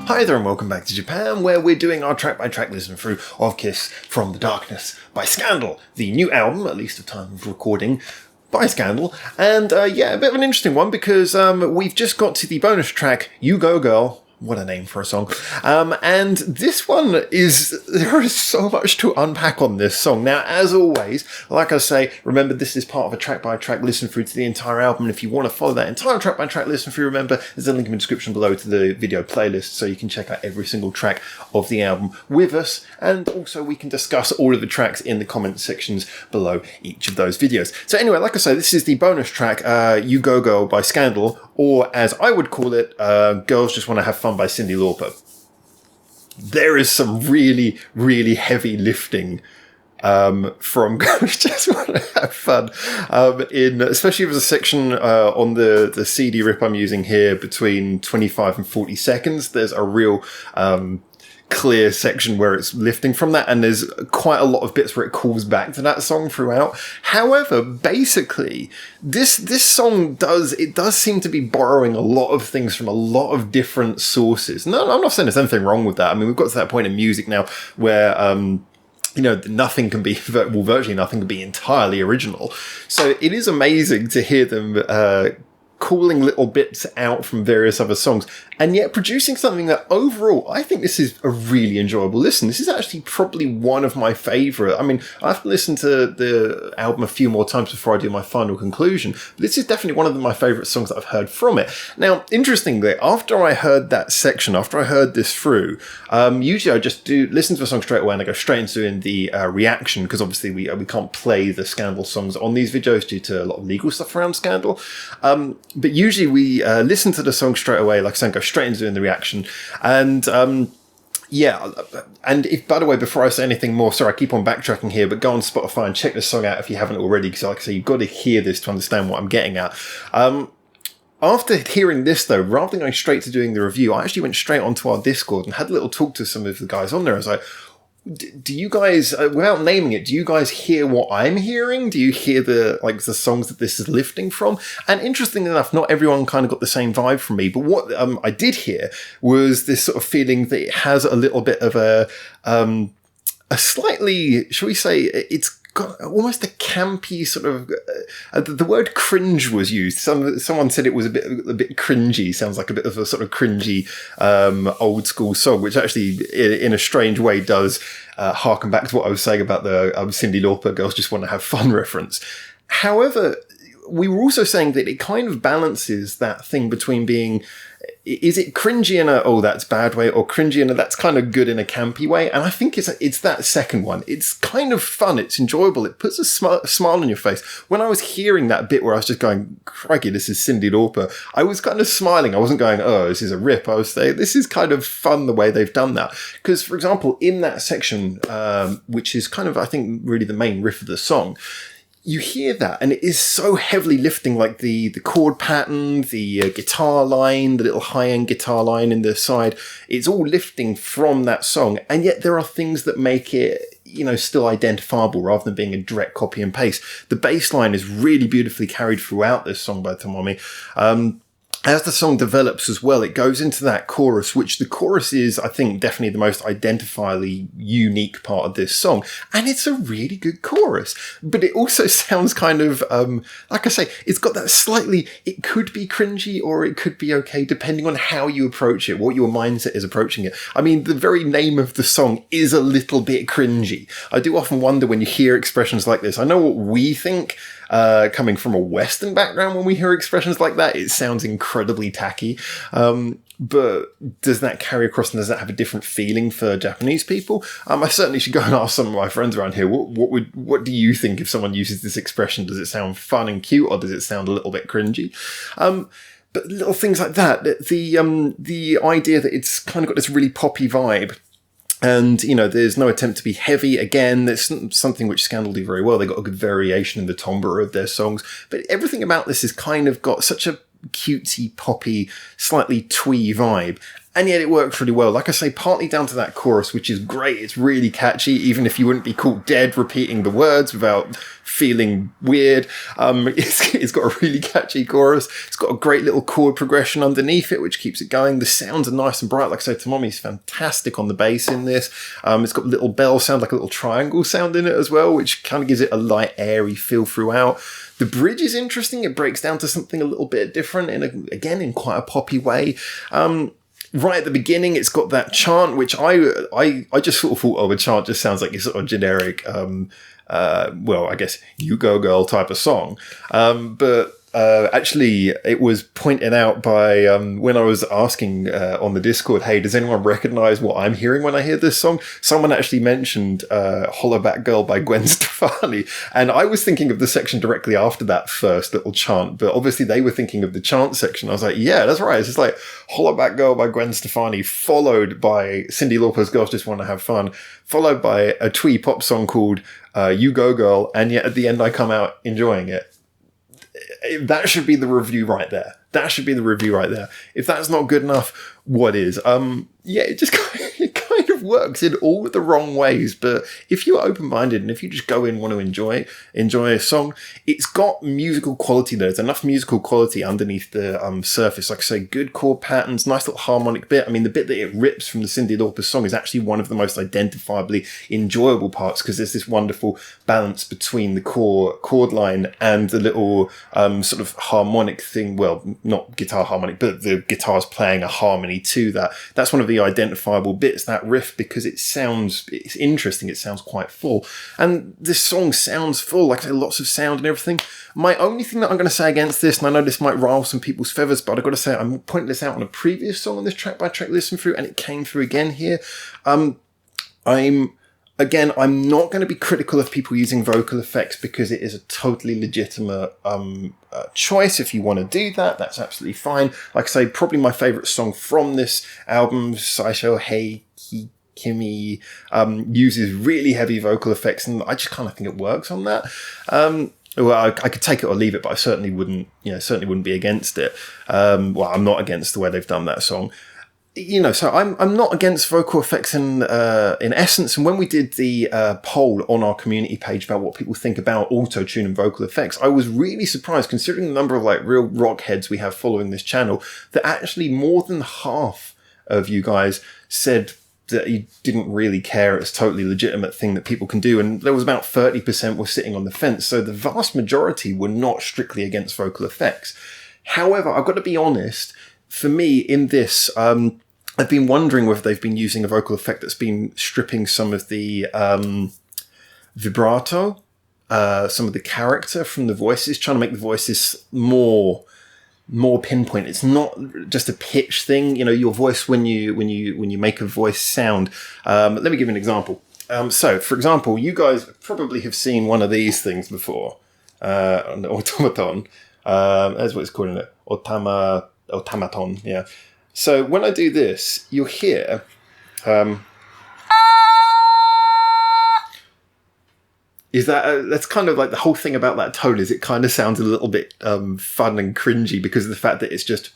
Hi there and welcome back to Japan, where we're doing our track-by-track listen through of Kiss From the Darkness by Scandal, the new album, at least of time of recording, by Scandal. And a bit of an interesting one because we've just got to the bonus track, You Go Girl. What a name for a song. And this one there is so much to unpack on this song. Now, as always, like I say, remember this is part of a track-by-track listen through to the entire album. And if you want to follow that entire track-by-track listen through, remember, there's a link in the description below to the video playlist so you can check out every single track of the album with us. And also we can discuss all of the tracks in the comment sections below each of those videos. So anyway, like I say, this is the bonus track, You Go Girl by Scandal, or as I would call it, Girls Just Want to Have Fun by Cyndi Lauper. There is some really, really heavy lifting from Girls Just Want to Have Fun, especially if there's a section on the CD rip I'm using here between 25 and 40 seconds. There's a real clear section where it's lifting from that, and there's quite a lot of bits where it calls back to that song throughout. However, basically, this song does seem to be borrowing a lot of things from a lot of different sources. No, I'm not saying there's anything wrong with that. I mean, we've got to that point in music now where nothing can be, virtually nothing can be entirely original. So it is amazing to hear them calling little bits out from various other songs, and yet producing something that overall, I think this is a really enjoyable listen. This is actually probably one of my favourite. I mean, I have to listen to the album a few more times before I do my final conclusion, but this is definitely one of my favourite songs that I've heard from it. Now, interestingly, after I heard that section, after I heard this through, usually I just do listen to the song straight away and I go straight into doing the reaction, because obviously we can't play the Scandal songs on these videos due to a lot of legal stuff around Scandal. But usually we listen to the song straight away, like I said, go straight into doing the reaction. And and if, by the way, before I say anything more, sorry, I keep on backtracking here, but go on Spotify and check this song out if you haven't already, because like I say, you've got to hear this to understand what I'm getting at. After hearing this, though, rather than going straight to doing the review, I actually went straight onto our Discord and had a little talk to some of the guys on there. I was like, do you guys, without naming it, do you guys hear what I'm hearing? Do you hear the songs that this is lifting from? And interestingly enough, not everyone kind of got the same vibe from me, but what I did hear was this sort of feeling that it has a little bit of a slightly, shall we say, it's got almost a campy sort of, the word cringe was used. Someone said it was a bit cringy, sounds like a bit of a sort of cringy old school song, which actually in a strange way does harken back to what I was saying about the Cyndi Lauper Girls Just Want to Have Fun reference. However, we were also saying that it kind of balances that thing between being, is it cringy in a, oh, that's bad way, or cringy in a, that's kind of good in a campy way? And I think it's that second one. It's kind of fun. It's enjoyable. It puts a smile on your face. When I was hearing that bit where I was just going, crikey, this is Cyndi Lauper, I was kind of smiling. I wasn't going, oh, this is a rip. I was saying, this is kind of fun the way they've done that. Because, for example, in that section, which is kind of, I think, really the main riff of the song, you hear that, and it is so heavily lifting, like the chord pattern, the guitar line, the little high-end guitar line in the side. It's all lifting from that song, and yet there are things that make it, still identifiable rather than being a direct copy and paste. The bass line is really beautifully carried throughout this song by Tomomi. As the song develops as well, it goes into that chorus, which the chorus is, I think, definitely the most identifiably unique part of this song. And it's a really good chorus. But it also sounds kind of, like I say, it's got that slightly, it could be cringy or it could be okay, depending on how you approach it, what your mindset is approaching it. I mean, the very name of the song is a little bit cringy. I do often wonder when you hear expressions like this. I know what we think, coming from a Western background, when we hear expressions like that, it sounds incredibly tacky. But does that carry across, and does that have a different feeling for Japanese people? I certainly should go and ask some of my friends around here. What do you think if someone uses this expression? Does it sound fun and cute, or does it sound a little bit cringy? But little things like that. The idea that it's kind of got this really poppy vibe. And, there's no attempt to be heavy. Again, there's something which Scandal do very well. They got a good variation in the timbre of their songs. But everything about this has kind of got such a cutesy, poppy, slightly twee vibe. and yet it works really well. Like I say, partly down to that chorus, which is great. It's really catchy, even if you wouldn't be caught dead repeating the words without feeling weird. It's got a really catchy chorus. It's got a great little chord progression underneath it, which keeps it going. The sounds are nice and bright. Like I say, Tomomi's fantastic on the bass in this. It's got little bell sound, like a little triangle sound in it as well, which kind of gives it a light, airy feel throughout. The bridge is interesting. It breaks down to something a little bit different, in quite a poppy way. Right at the beginning, it's got that chant, which I just sort of thought, oh, a chant just sounds like a sort of generic, I guess, You Go Girl type of song. But actually, it was pointed out by, when I was asking on the Discord, hey, does anyone recognize what I'm hearing when I hear this song? Someone actually mentioned Hollaback Girl by Gwen Stefani. And I was thinking of the section directly after that first little chant, but obviously they were thinking of the chant section. I was like, yeah, that's right. It's just like Hollaback Girl by Gwen Stefani, followed by Cyndi Lauper's Girls Just Want to Have Fun, followed by a twee pop song called You Go Girl, and yet at the end I come out enjoying it. That should be the review right there. If that's not good enough, what is? It just it kind of works in all the wrong ways. But if you're open-minded and if you just go in and want to enjoy a song, it's got musical quality there. There's enough musical quality underneath the surface. Like I say, good chord patterns, nice little harmonic bit. I mean, the bit that it rips from the Cyndi Lauper song is actually one of the most identifiably enjoyable parts, because there's this wonderful balance between the chord line and the little sort of harmonic thing. Well, not guitar harmonic, but the guitar's playing a harmony to that. That's one of the identifiable bits, that riff, because it's interesting. It sounds quite full. And this song sounds full, like I say, lots of sound and everything. My only thing that I'm going to say against this, and I know this might rile some people's feathers, but I've got to say, I'm pointing this out on a previous song on this track by track listen through, and it came through again here. I'm not going to be critical of people using vocal effects, because it is a totally legitimate choice. If you want to do that, that's absolutely fine. Like I say, probably my favourite song from this album, Saisho Hei Kimi, uses really heavy vocal effects, and I just kind of think it works on that. I could take it or leave it, but I certainly wouldn't be against it. I'm not against the way they've done that song. So I'm not against vocal effects in essence. And when we did the poll on our community page about what people think about auto-tune and vocal effects, I was really surprised, considering the number of like real rock heads we have following this channel, that actually more than half of you guys said that you didn't really care. It's a totally legitimate thing that people can do. And there was about 30% were sitting on the fence. So the vast majority were not strictly against vocal effects. However, I've got to be honest, for me in this, I've been wondering whether they've been using a vocal effect that's been stripping some of the vibrato, some of the character from the voices, trying to make the voices more pinpoint. It's not just a pitch thing. Your voice when you make a voice sound. Let me give you an example. So, for example, you guys probably have seen one of these things before, an automaton. That's what it's called, isn't it? Automaton. Yeah. So when I do this, you'll hear that's kind of like the whole thing about that tone, is it kind of sounds a little bit fun and cringy because of the fact that it's just,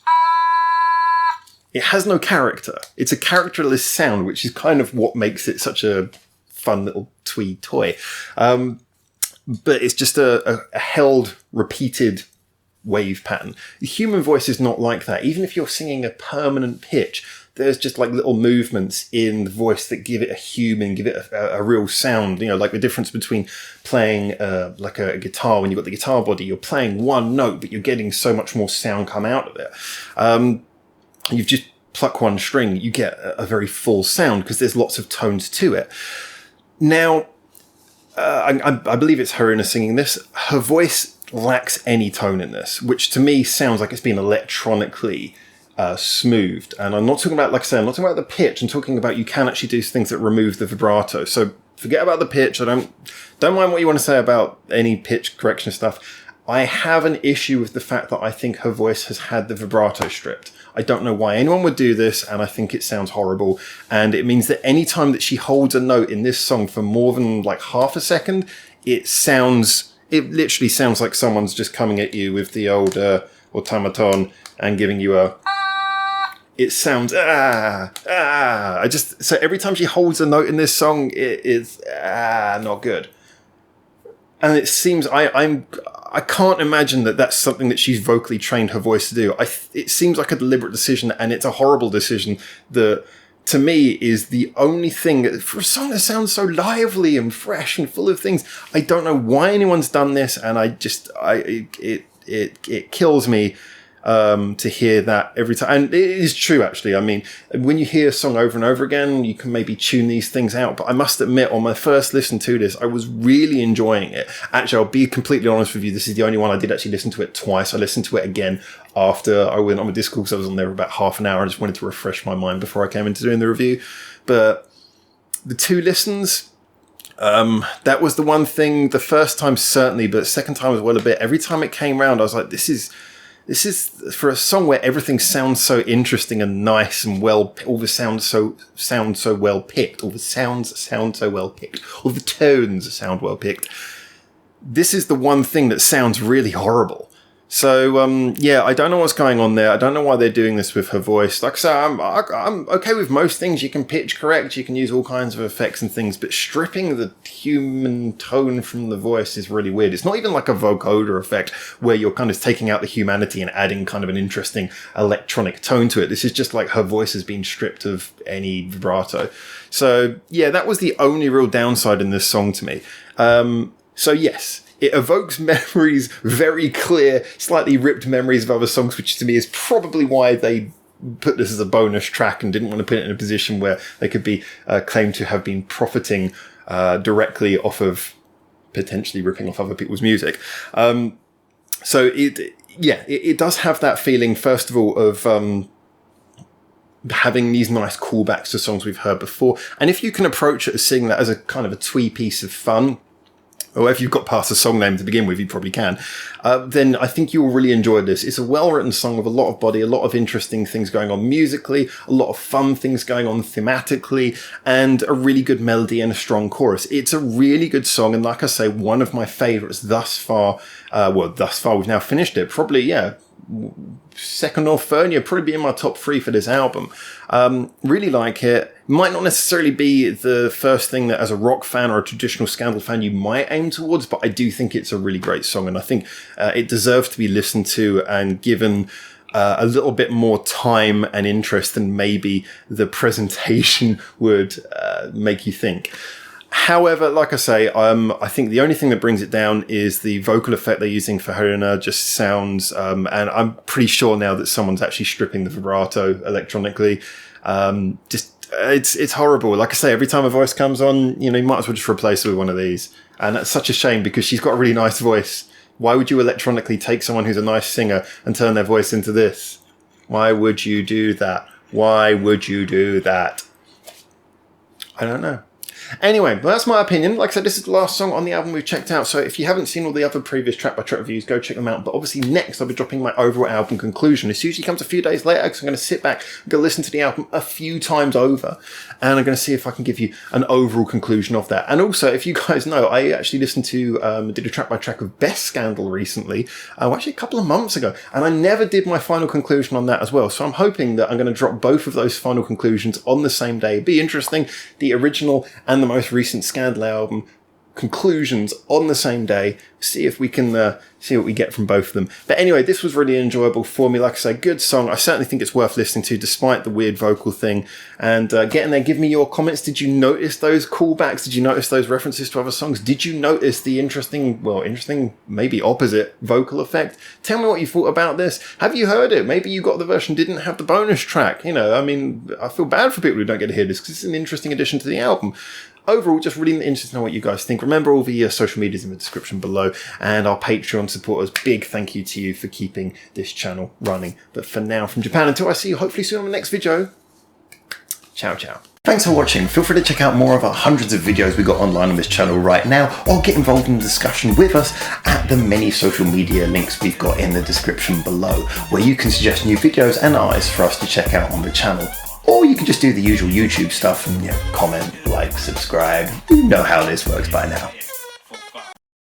it has no character. It's a characterless sound, which is kind of what makes it such a fun little twee toy. But it's just a held, repeated wave pattern. The human voice is not like that. Even if you're singing a permanent pitch, there's just like little movements in the voice that give it a human, give it a real sound. Like the difference between playing like a guitar. When you've got the guitar body, you're playing one note, but you're getting so much more sound come out of it. You've just pluck one string, you get a very full sound because there's lots of tones to it. Now, I believe it's Haruna singing this. Her voice lacks any tone in this, which to me sounds like it's been electronically smoothed. And I'm not talking about, like I say, I'm not talking about the pitch. I'm talking about you can actually do things that remove the vibrato. So forget about the pitch. I don't mind what you want to say about any pitch correction stuff. I have an issue with the fact that I think her voice has had the vibrato stripped. I don't know why anyone would do this, and I think it sounds horrible. And it means that any time that she holds a note in this song for more than like half a second, it literally sounds like someone's just coming at you with the old automaton and giving you a it sounds so every time she holds a note in this song, it is not good. And it seems I can't imagine that that's something that she's vocally trained her voice to do. It seems like a deliberate decision, and it's a horrible decision that, to me, is the only thing for a song that sounds so lively and fresh and full of things. I don't know why anyone's done this, and it kills me to hear that every time. And it is true, actually. I mean, when you hear a song over and over again, you can maybe tune these things out. But I must admit, on my first listen to this, I was really enjoying it. Actually, I'll be completely honest with you. This is the only one I did actually listen to it twice. I listened to it again after I went on my Discord, because I was on there for about half an hour. I just wanted to refresh my mind before I came into doing the review. But the 2 listens, that was the one thing, the first time certainly, but second time as well a bit. Every time it came round, I was like, this is for a song where everything sounds so interesting and nice and well, all the sounds sound so well picked, all the sounds sound so well picked, all the tones sound well picked. This is the one thing that sounds really horrible. So, I don't know what's going on there. I don't know why they're doing this with her voice. Like I say, I'm okay with most things. You can pitch correct, you can use all kinds of effects and things, but stripping the human tone from the voice is really weird. It's not even like a vocoder effect where you're kind of taking out the humanity and adding kind of an interesting electronic tone to it. This is just like her voice has been stripped of any vibrato. So, yeah, that was the only real downside in this song to me. So, yes. It evokes memories, very clear, slightly ripped memories of other songs, which to me is probably why they put this as a bonus track and didn't want to put it in a position where they could be claimed to have been profiting directly off of potentially ripping off other people's music. So it does have that feeling, first of all, of having these nice callbacks to songs we've heard before. And if you can approach it as seeing that as a kind of a twee piece of fun, or if you've got past the song name to begin with, you probably can, then I think you'll really enjoy this. It's a well-written song with a lot of body, a lot of interesting things going on musically, a lot of fun things going on thematically, and a really good melody and a strong chorus. It's a really good song, and like I say, one of my favourites thus far. We've now finished it. Probably, second or third, probably be in my top 3 for this album. Really like it. Might not necessarily be the first thing that as a rock fan or a traditional Scandal fan you might aim towards, but I do think it's a really great song, and I think it deserves to be listened to and given a little bit more time and interest than maybe the presentation would make you think. However, like I say, I think the only thing that brings it down is the vocal effect they're using for Helena just sounds, and I'm pretty sure now that someone's actually stripping the vibrato electronically. It's horrible. Like I say, every time a voice comes on, you might as well just replace her with one of these. And that's such a shame because she's got a really nice voice. Why would you electronically take someone who's a nice singer and turn their voice into this? Why would you do that? Why would you do that? I don't know. Anyway, well, that's my opinion. Like I said, this is the last song on the album we've checked out, so if you haven't seen all the other previous track-by-track reviews, go check them out. But obviously next I'll be dropping my overall album conclusion. This usually comes a few days later because I'm going to sit back and go listen to the album a few times over, and I'm going to see if I can give you an overall conclusion of that. And also, if you guys know, I actually listened to, did a track-by-track of Best Scandal recently, actually a couple of months ago, and I never did my final conclusion on that as well. So I'm hoping that I'm going to drop both of those final conclusions on the same day. It'd be interesting, the original and the most recent Scandal album conclusions on the same day, see if we can see what we get from both of them. But anyway, this was really enjoyable for me. Like I say, good song. I certainly think it's worth listening to despite the weird vocal thing. And get in there, give me your comments. Did you notice those callbacks? Did you notice those references to other songs? Did you notice the interesting, maybe opposite vocal effect? Tell me what you thought about this. Have you heard it? Maybe you got the version didn't have the bonus track. I feel bad for people who don't get to hear this because it's an interesting addition to the album. Overall, just really interested to know what you guys think. Remember, all the social medias in the description below, and our Patreon supporters, big thank you to you for keeping this channel running. But for now, from Japan, until I see you hopefully soon on the next video, ciao ciao. Thanks for watching. Feel free to check out more of our hundreds of videos we got online on this channel right now, or get involved in the discussion with us at the many social media links we've got in the description below, where you can suggest new videos and artists for us to check out on the channel. Or you can just do the usual YouTube stuff and comment, like, subscribe. You know how this works by now.